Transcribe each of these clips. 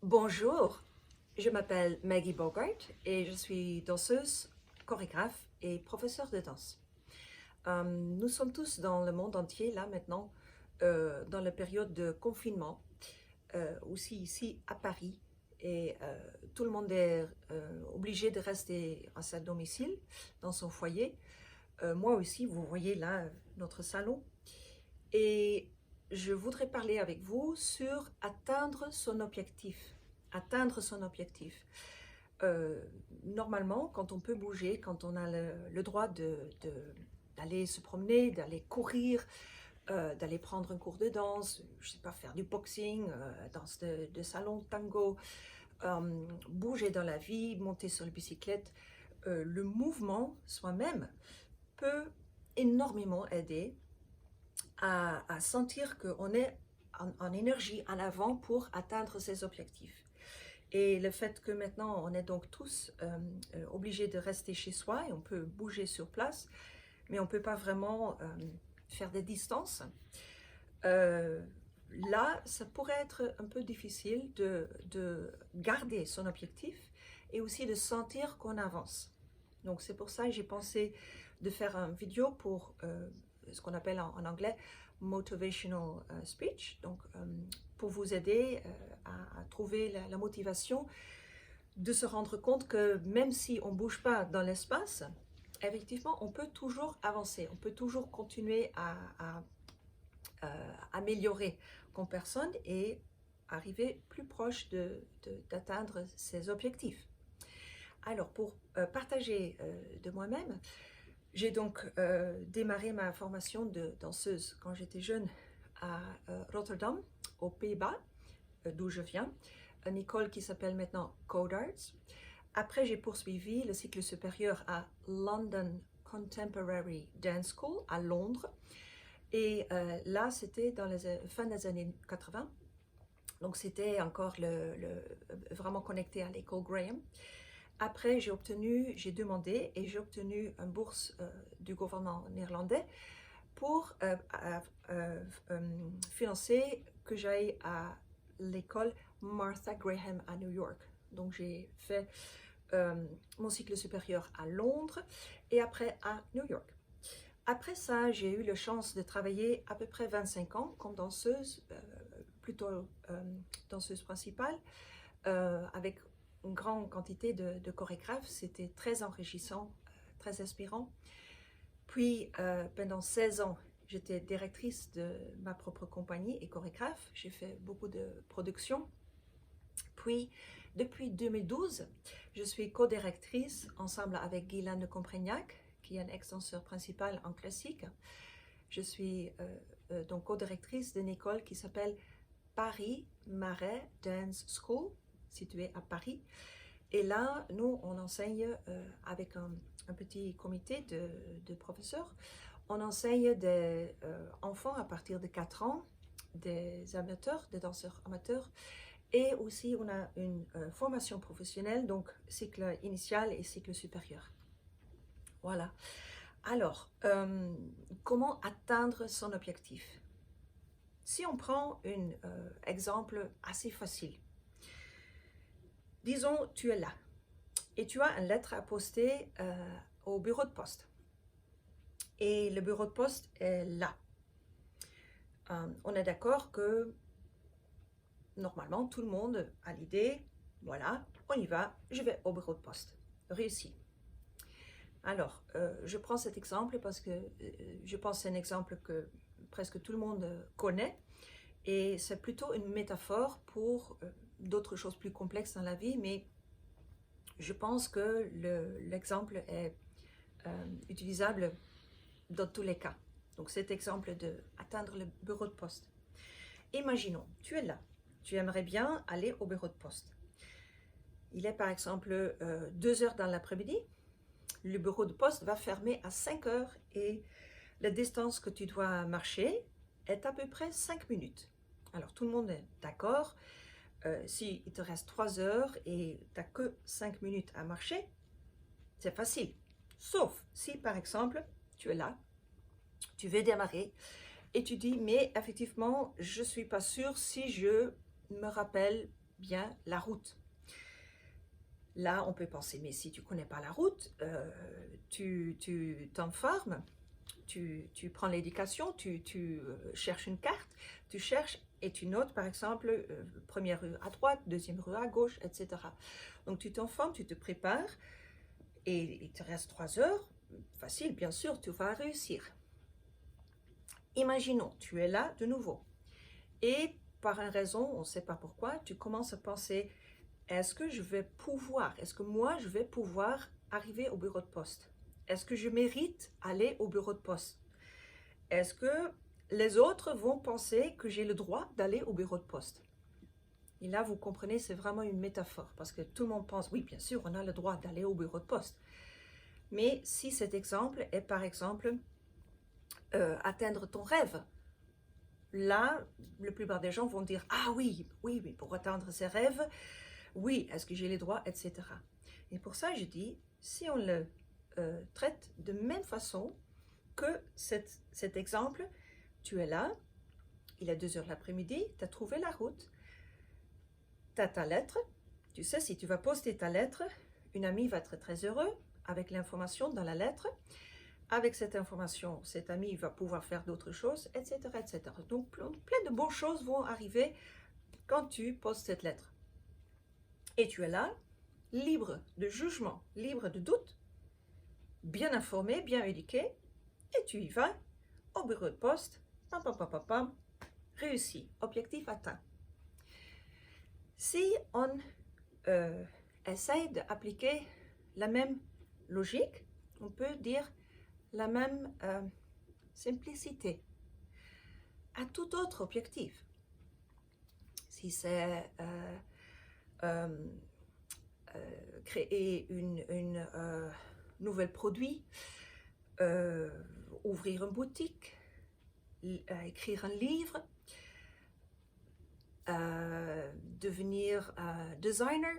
Bonjour, je m'appelle Maggie Bogart et je suis danseuse, chorégraphe et professeure de danse. Nous sommes tous dans le monde entier là maintenant, dans la période de confinement, aussi ici à Paris. Et tout le monde est obligé de rester à sa domicile, dans son foyer. Moi aussi, vous voyez là notre salon. Et je voudrais parler avec vous sur atteindre son objectif. Atteindre son objectif. Euh, Normalement, quand on peut bouger, quand on a le droit d'aller se promener, d'aller courir, d'aller prendre un cours de danse, je sais pas, faire du boxing, danse de salon, tango, bouger dans la vie, monter sur la bicyclette, le mouvement soi-même peut énormément aider à sentir qu'on est en énergie en avant pour atteindre ses objectifs. Et le fait que maintenant on est donc tous obligés de rester chez soi et on peut bouger sur place, mais on ne peut pas vraiment faire des distances, euh, là ça pourrait être un peu difficile de garder son objectif et aussi de sentir qu'on avance. Donc c'est pour ça que j'ai pensé de faire une vidéo pour ce qu'on appelle en anglais motivational speech, donc pour vous aider à trouver la motivation de se rendre compte que même si on ne bouge pas dans l'espace, effectivement on peut toujours avancer, on peut toujours continuer à améliorer comme personne et arriver plus proche d'atteindre ses objectifs. Alors, pour partager de moi-même, j'ai donc démarré ma formation de danseuse quand j'étais jeune à Rotterdam, aux Pays-Bas, d'où je viens, une école qui s'appelle maintenant Codarts. Après, j'ai poursuivi le cycle supérieur à London Contemporary Dance School à Londres. Et là, c'était dans les fin des années 80. Donc, c'était encore vraiment connecté à l'école Graham. Après, j'ai demandé et j'ai obtenu une bourse du gouvernement néerlandais pour financer que j'aille à l'école Martha Graham à New York. Donc j'ai fait mon cycle supérieur à Londres et après à New York. Après ça, j'ai eu la chance de travailler à peu près 25 ans comme danseuse, plutôt danseuse principale, avec une grande quantité de chorégraphes. C'était très enrichissant, très inspirant. Puis, pendant 16 ans, j'étais directrice de ma propre compagnie et chorégraphe. J'ai fait beaucoup de productions. Puis, depuis 2012, je suis co-directrice ensemble avec Guylaine de Comprignac, qui est un ex-danseur principal en classique. Je suis donc co-directrice d'une école qui s'appelle Paris Marais Dance School, située à Paris. Et là, nous, on enseigne avec un petit comité de professeurs. On enseigne des enfants à partir de 4 ans, des amateurs, des danseurs amateurs. Et aussi, on a une formation professionnelle, donc cycle initial et cycle supérieur. Voilà. Alors, comment atteindre son objectif? Si on prend un exemple assez facile, disons, tu es là et tu as une lettre à poster au bureau de poste. Et le bureau de poste est là. On est d'accord que normalement, tout le monde a l'idée, voilà, on y va, je vais au bureau de poste. Réussi. Alors, je prends cet exemple parce que je pense que c'est un exemple que presque tout le monde connaît et c'est plutôt une métaphore pour d'autres choses plus complexes dans la vie, mais je pense que l'exemple est utilisable dans tous les cas. Donc cet exemple de atteindre le bureau de poste. Imaginons, tu es là, tu aimerais bien aller au bureau de poste. Il est par exemple 2 heures dans l'après-midi, le bureau de poste va fermer à 5 heures et la distance que tu dois marcher est à peu près 5 minutes. Alors tout le monde est d'accord. Si il te reste 3 heures et tu n'as que 5 minutes à marcher, c'est facile. Sauf si par exemple tu es là, tu veux démarrer et tu dis mais effectivement je ne suis pas sûre si je me rappelle bien la route. Là, on peut penser, mais si tu ne connais pas la route, tu t'informes, tu prends l'éducation, tu cherches une carte, tu cherches et tu notes par exemple première rue à droite, deuxième rue à gauche, etc. Donc tu t'informes, tu te prépares et il te reste 3 heures, facile bien sûr, tu vas réussir. Imaginons, tu es là de nouveau et par une raison, on ne sait pas pourquoi, tu commences à penser, est-ce que moi je vais pouvoir arriver au bureau de poste? Est-ce que je mérite aller au bureau de poste? Est-ce que les autres vont penser que j'ai le droit d'aller au bureau de poste? Et là, vous comprenez, c'est vraiment une métaphore, parce que tout le monde pense, oui, bien sûr, on a le droit d'aller au bureau de poste. Mais si cet exemple est, par exemple, atteindre ton rêve, là, la plupart des gens vont dire, ah oui, oui, oui, pour atteindre ses rêves, oui, est-ce que j'ai les droits, etc. Et pour ça, je dis, si on le traite de même façon que cet exemple, tu es là, il est 2 heures l'après-midi, tu as trouvé la route, tu as ta lettre, tu sais, si tu vas poster ta lettre, une amie va être très heureuse avec l'information dans la lettre. Avec cette information, cet ami va pouvoir faire d'autres choses, etc., etc. Donc, plein de bonnes choses vont arriver quand tu postes cette lettre. Et tu es là, libre de jugement, libre de doute, bien informé, bien éduqué, et tu y vas au bureau de poste, pam, pam, pam, pam, pam, réussi, objectif atteint. Si on essaye d'appliquer la même logique, on peut dire la même simplicité à tout autre objectif. Si c'est créer une nouvel produit, ouvrir une boutique, écrire un livre, devenir designer,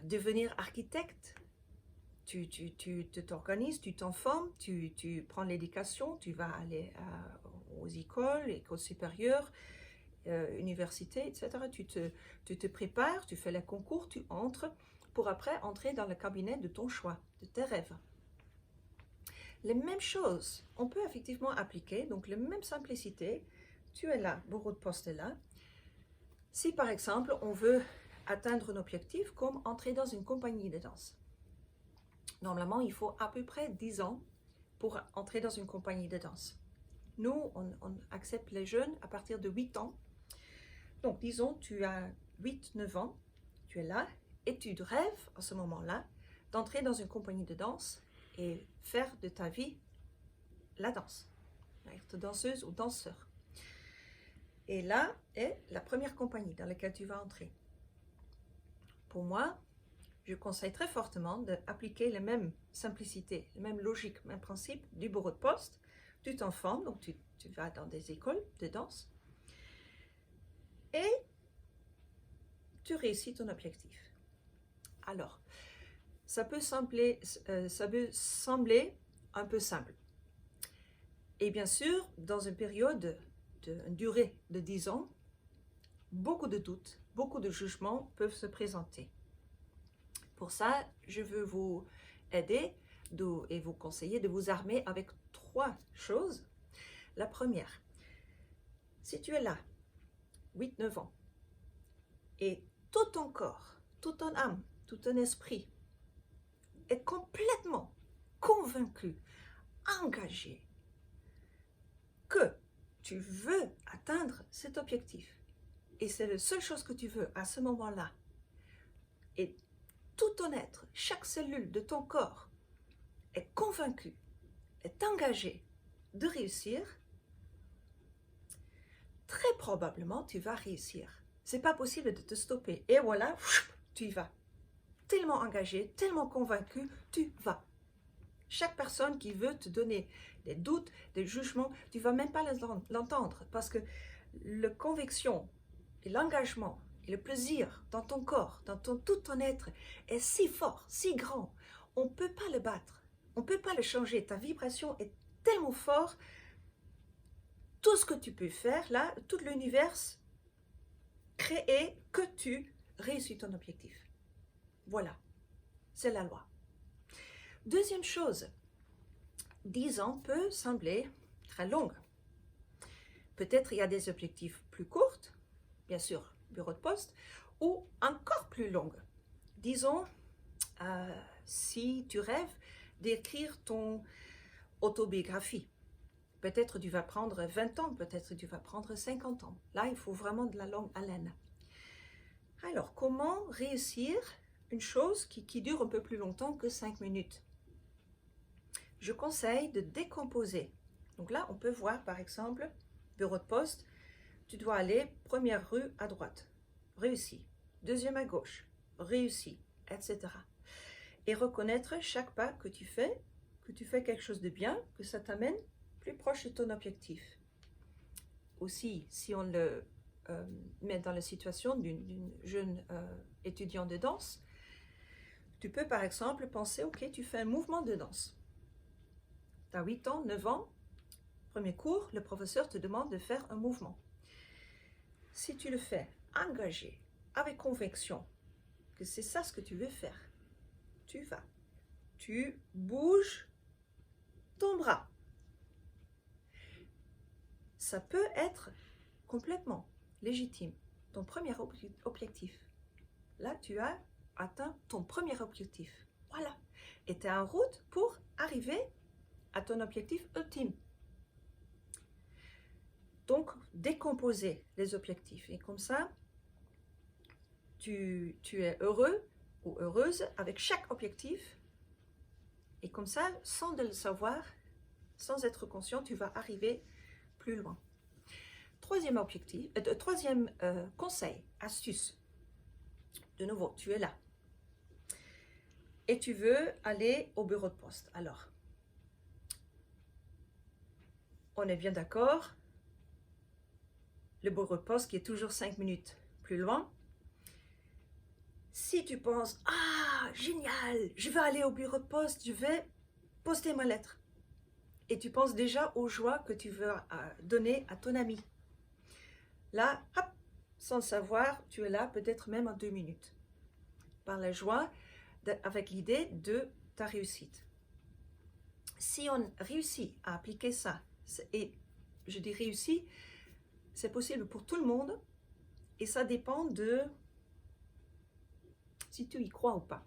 devenir architecte, tu t'organises, tu t'informes, tu prends l'éducation, tu vas aller aux écoles supérieures, universités, etc. Tu te prépares, tu fais les concours, tu entres pour après entrer dans le cabinet de ton choix, de tes rêves. Les mêmes choses, on peut effectivement appliquer, donc la même simplicité. Tu es là, bureau de poste est là. Si par exemple, on veut atteindre un objectif comme entrer dans une compagnie de danse. Normalement, il faut à peu près 10 ans pour entrer dans une compagnie de danse. Nous, on accepte les jeunes à partir de 8 ans. Donc, disons, tu as 8-9 ans, tu es là et tu rêves à ce moment-là d'entrer dans une compagnie de danse et faire de ta vie la danse, être danseuse ou danseur. Et là est la première compagnie dans laquelle tu vas entrer. Pour moi, je conseille très fortement d'appliquer la même simplicité, la même logique, le même principe du bureau de poste. Tu t'informes, donc tu vas dans des écoles de danse et tu réussis ton objectif. Alors, ça peut sembler un peu simple. Et bien sûr, dans une période une durée de 10 ans, beaucoup de doutes, beaucoup de jugements peuvent se présenter. Pour ça, je veux vous aider et vous conseiller de vous armer avec 3 choses. La première, si tu es là, 8-9 ans, et tout ton corps, toute ton âme, tout ton esprit est complètement convaincu, engagé, que tu veux atteindre cet objectif, et c'est la seule chose que tu veux à ce moment-là, et tout ton être, chaque cellule de ton corps est convaincu, est engagé de réussir, très probablement tu vas réussir. C'est pas possible de te stopper. Et voilà, tu y vas. Tellement engagé, tellement convaincu, tu vas. Chaque personne qui veut te donner des doutes, des jugements, tu ne vas même pas l'entendre parce que la conviction et l'engagement et le plaisir dans ton corps, dans tout ton être est si fort, si grand. On ne peut pas le battre, on ne peut pas le changer. Ta vibration est tellement forte. Tout ce que tu peux faire là, tout l'univers créer que tu réussis ton objectif. Voilà, c'est la loi. Deuxième chose, 10 ans peut sembler très long. Peut-être il y a des objectifs plus courts, bien sûr, bureau de poste, ou encore plus longues. Disons, si tu rêves d'écrire ton autobiographie, peut-être tu vas prendre 20 ans, peut-être tu vas prendre 50 ans. Là, il faut vraiment de la longue haleine. Alors, comment réussir une chose qui dure un peu plus longtemps que 5 minutes? Je conseille de décomposer. Donc là, on peut voir par exemple, bureau de poste, tu dois aller première rue à droite, réussi. Deuxième à gauche, réussi, etc. Et reconnaître chaque pas que tu fais quelque chose de bien, que ça t'amène plus proche de ton objectif. Aussi, si on le met dans la situation d'une jeune étudiante de danse, tu peux par exemple penser, ok, tu fais un mouvement de danse. Tu as 8 ans, 9 ans, premier cours, le professeur te demande de faire un mouvement. Si tu le fais engagé, avec conviction, que c'est ça ce que tu veux faire, tu bouges ton bras. Ça peut être complètement légitime, ton premier objectif. Là, tu as atteint ton premier objectif. Voilà. Et tu es en route pour arriver à ton objectif ultime. Donc, décomposer les objectifs. Et comme ça, tu es heureux ou heureuse avec chaque objectif. Et comme ça, sans le savoir, sans être conscient, tu vas arriver plus loin. Troisième conseil, astuce. De nouveau, tu es là. Et tu veux aller au bureau de poste. Alors, on est bien d'accord. Le bureau de poste qui est toujours 5 minutes plus loin. Si tu penses, ah, génial, je vais aller au bureau de poste, je vais poster ma lettre. Et tu penses déjà aux joies que tu veux donner à ton ami. Là, hop, sans le savoir, tu es là peut-être même en 2 minutes. Par la joie, avec l'idée de ta réussite. Si on réussit à appliquer ça, et je dis réussi, c'est possible pour tout le monde, et ça dépend de si tu y crois ou pas.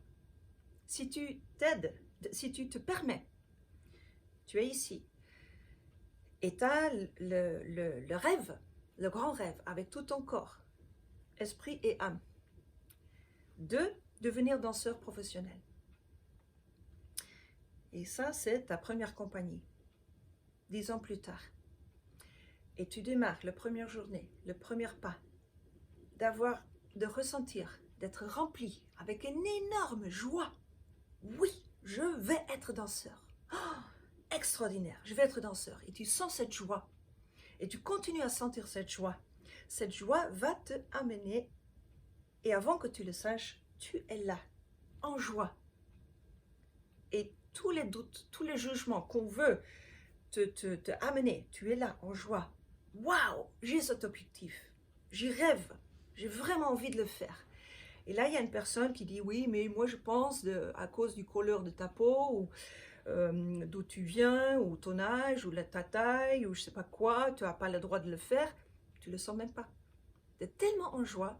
Si tu t'aides, si tu te permets, tu es ici, et tu as le rêve, le grand rêve, avec tout ton corps, esprit et âme, de devenir danseur professionnel. Et ça, c'est ta première compagnie, 10 ans plus tard. Et tu démarres la première journée, le premier pas, de ressentir, d'être rempli avec une énorme joie. Oui, je vais être danseur. Oh, extraordinaire, je vais être danseur. Et tu sens cette joie. Et tu continues à sentir cette joie. Cette joie va te amener, et avant que tu le saches, tu es là, en joie. Et tous les doutes, tous les jugements qu'on veut te amener, tu es là, en joie. Waouh, j'ai cet objectif. J'y rêve. J'ai vraiment envie de le faire. Et là, il y a une personne qui dit, oui, mais moi je pense à cause du couleur de ta peau, ou d'où tu viens, ou ton âge, ou ta taille, ou je sais pas quoi, tu n'as pas le droit de le faire. Tu le sens même pas. Tu es tellement en joie,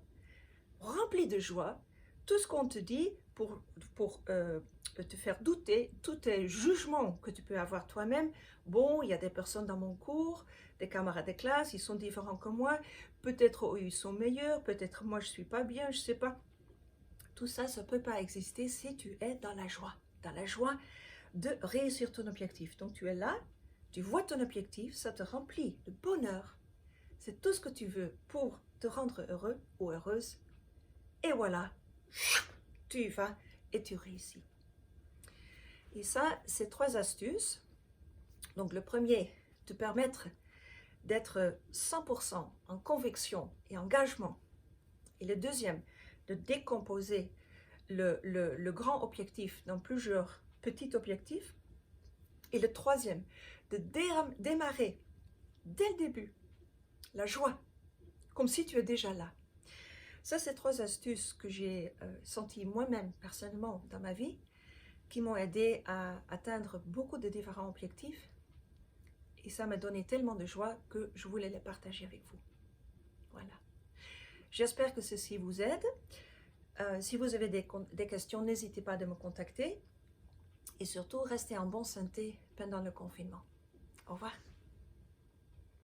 rempli de joie, tout ce qu'on te dit pour te faire douter, tous tes jugements que tu peux avoir toi-même. Bon, il y a des personnes dans mon cours, des camarades de classe, ils sont différents que moi, peut-être eux ils sont meilleurs, peut-être moi je suis pas bien, je sais pas. Tout ça, ça peut pas exister si tu es dans la joie de réussir ton objectif. Donc tu es là, tu vois ton objectif, ça te remplit de bonheur. C'est tout ce que tu veux pour te rendre heureux ou heureuse. Et voilà, tu y vas et tu réussis. Et ça, c'est 3 astuces. Donc le premier, te permettre d'être 100% en conviction et engagement. Et le deuxième, de décomposer le grand objectif dans plusieurs petits objectifs. Et le troisième, de démarrer dès le début la joie, comme si tu es déjà là. Ça, c'est 3 astuces que j'ai senties moi-même personnellement dans ma vie, qui m'ont aidé à atteindre beaucoup de différents objectifs. Et ça m'a donné tellement de joie que je voulais les partager avec vous. Voilà. J'espère que ceci vous aide. Si vous avez des questions, n'hésitez pas à me contacter. Et surtout, restez en bonne santé pendant le confinement. Au revoir.